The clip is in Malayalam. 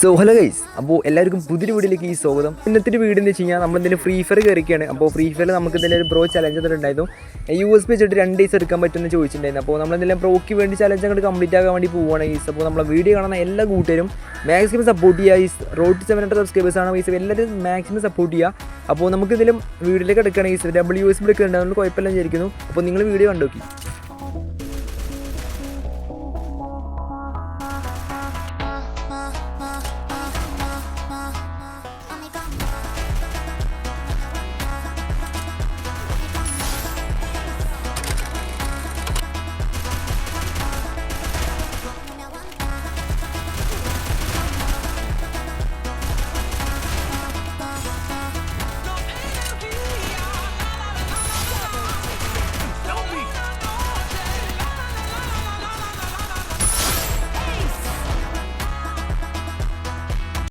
സോ ഹലോ ഗൈസ്, അപ്പോൾ എല്ലാവർക്കും പുതിയൊരു വീഡിയോയിലേക്ക് ഈ സ്വാഗതം. ഇന്നത്തെ വീഡിയോ എന്ന് വെച്ച് കഴിഞ്ഞാൽ നമ്മളെന്തെങ്കിലും ഫ്രീ ഫയർ കയറിയൊക്കെയാണ്. അപ്പോൾ ഫ്രീ ഫയറിൽ നമുക്ക് എന്തെങ്കിലും ഒരു ബ്രോ ചലഞ്ച് ഉണ്ടായിരുന്നു. USB വെച്ചിട്ട് 2 ഡേയ്സ് എടുക്കാൻ പറ്റുമെന്ന് ചോദിച്ചിട്ടുണ്ടായിരുന്നു. അപ്പോൾ നമ്മളെന്തെങ്കിലും ബ്രോയ്ക്ക് വേണ്ടി ചലഞ്ച് അങ്ങോട്ട് കംപ്ലീറ്റ് ആകാൻ വേണ്ടി പോവുകയാണ് ഗൈസ്. അപ്പോൾ നമ്മളെ വീഡിയോ കാണുന്ന എല്ലാ കൂട്ടരും മാക്സിമം സപ്പോർട്ട് ചെയ്യുക. ഈ റോഡ് 700 സബ്സ്ക്രൈബേഴ്സാണ് ഗൈസ്. എല്ലാവരും മാക്സിമം സപ്പോർട്ട് ചെയ്യുക. അപ്പോൾ നമുക്ക് എന്തെങ്കിലും വീഡിയോയിലേക്ക് എടുക്കുകയാണ് ഗൈസ്. WSB എടുക്കുന്നുണ്ട്, അതുകൊണ്ട് കുഴപ്പമില്ല വിചാരിക്കുന്നു. അപ്പോൾ നിങ്ങൾ വീഡിയോ കണ്ടു നോക്കി.